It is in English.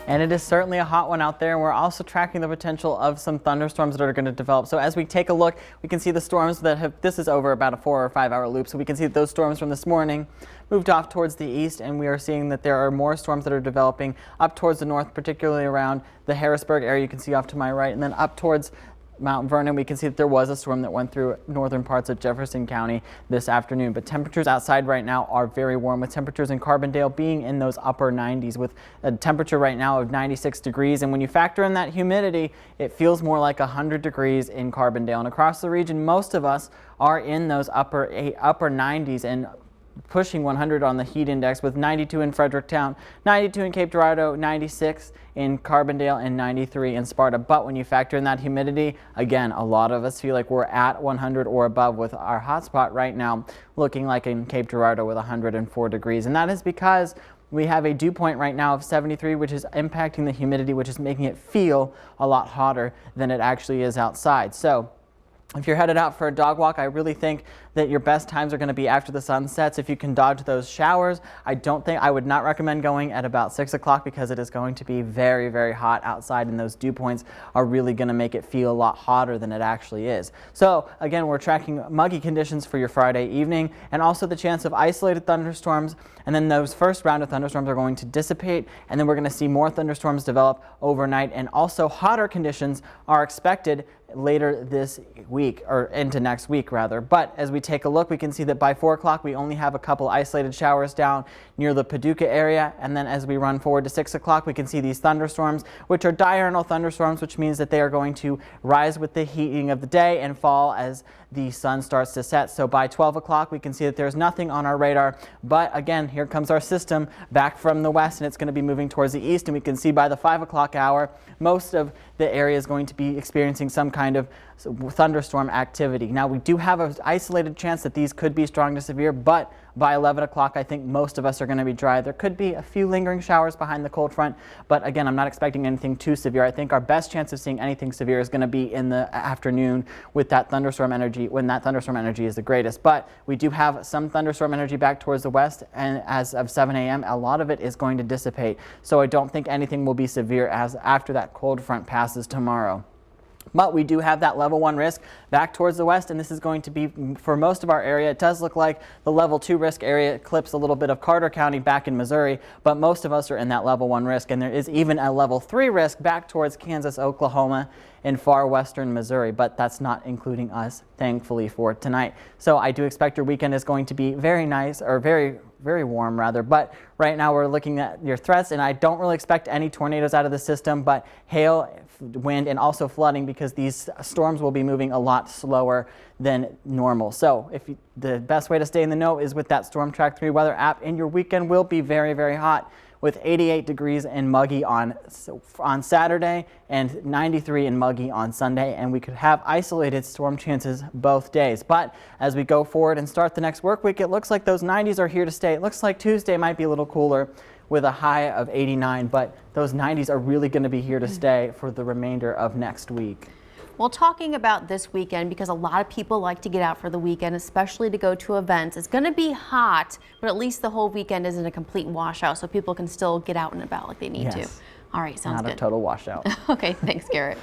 And it is certainly a hot one out there, and we're also tracking the potential of some thunderstorms that are going to develop. So as we take a look, we can see the storms that have, this is over about a 4 or 5 hour loop, so we can see that those storms from this morning moved off towards the east, and we are seeing that there are more storms that are developing up towards the north, particularly around the Harrisburg area you can see off to my right, and then up towards Mount Vernon. We can see that there was a storm that went through northern parts of Jefferson County this afternoon, but temperatures outside right now are very warm, with temperatures in Carbondale being in those upper 90s with a temperature right now of 96 degrees. And when you factor in that humidity, it feels more like 100 degrees in Carbondale. And across the region, most of us are in those upper 90s and pushing 100 on the heat index, with 92 in Fredericktown, 92 in Cape Girardeau, 96 in Carbondale, and 93 in Sparta. But when you factor in that humidity, again, a lot of us feel like we're at 100 or above, with our hotspot right now looking like in Cape Girardeau with 104 degrees. And that is because we have a dew point right now of 73, which is impacting the humidity, which is making it feel a lot hotter than it actually is outside. So if you're headed out for a dog walk, I really think that your best times are going to be after the sun sets. If you can dodge those showers, I would not recommend going at about 6 o'clock, because it is going to be very, very hot outside, and those dew points are really going to make it feel a lot hotter than it actually is. So again, we're tracking muggy conditions for your Friday evening, and also the chance of isolated thunderstorms. And then those first round of thunderstorms are going to dissipate, and then we're going to see more thunderstorms develop overnight, and also hotter conditions are expected later this week, or into next week rather. But as we take a look, we can see that by 4 o'clock we only have a couple isolated showers down near the Paducah area, and then as we run forward to 6 o'clock, we can see these thunderstorms, which are diurnal thunderstorms, which means that they are going to rise with the heating of the day and fall as the sun starts to set. So by 12 o'clock we can see that there's nothing on our radar, but again, here comes our system back from the west, and it's going to be moving towards the east, and we can see by the 5 o'clock hour most of the area is going to be experiencing some kind of thunderstorm activity. Now, we do have an isolated chance that these could be strong to severe, but by 11 o'clock I think most of us are going to be dry. There could be a few lingering showers behind the cold front, but again, I'm not expecting anything too severe. I think our best chance of seeing anything severe is going to be in the afternoon with that thunderstorm energy, when that thunderstorm energy is the greatest. But we do have some thunderstorm energy back towards the west, and as of 7 a.m. a lot of it is going to dissipate. So I don't think anything will be severe as after that cold front passes tomorrow. But we do have that level 1 risk back towards the west, and this is going to be for most of our area. It does look like the level 2 risk area clips a little bit of Carter County back in Missouri, but most of us are in that level 1 risk, and there is even a level 3 risk back towards Kansas, Oklahoma, and far western Missouri, but that's not including us, thankfully, for tonight. So I do expect your weekend is going to be very nice, or very warm rather, but right now we're looking at your threats, and I don't really expect any tornadoes out of the system, but hail, wind, and also flooding, because these storms will be moving a lot slower than normal. So the best way to stay in the know is with that Storm Track 3 weather app, and your weekend will be very, very hot, with 88 degrees and muggy on Saturday and 93 and muggy on Sunday, and we could have isolated storm chances both days. But as we go forward and start the next work week, it looks like those 90s are here to stay. It looks like Tuesday might be a little cooler with a high of 89, but those 90s are really going to be here to stay for the remainder of next week. Well, talking about this weekend, because a lot of people like to get out for the weekend, especially to go to events. It's going to be hot, but at least the whole weekend isn't a complete washout, so people can still get out and about like they need to. All right, sounds good. Not a total washout. Okay, thanks, Garrett.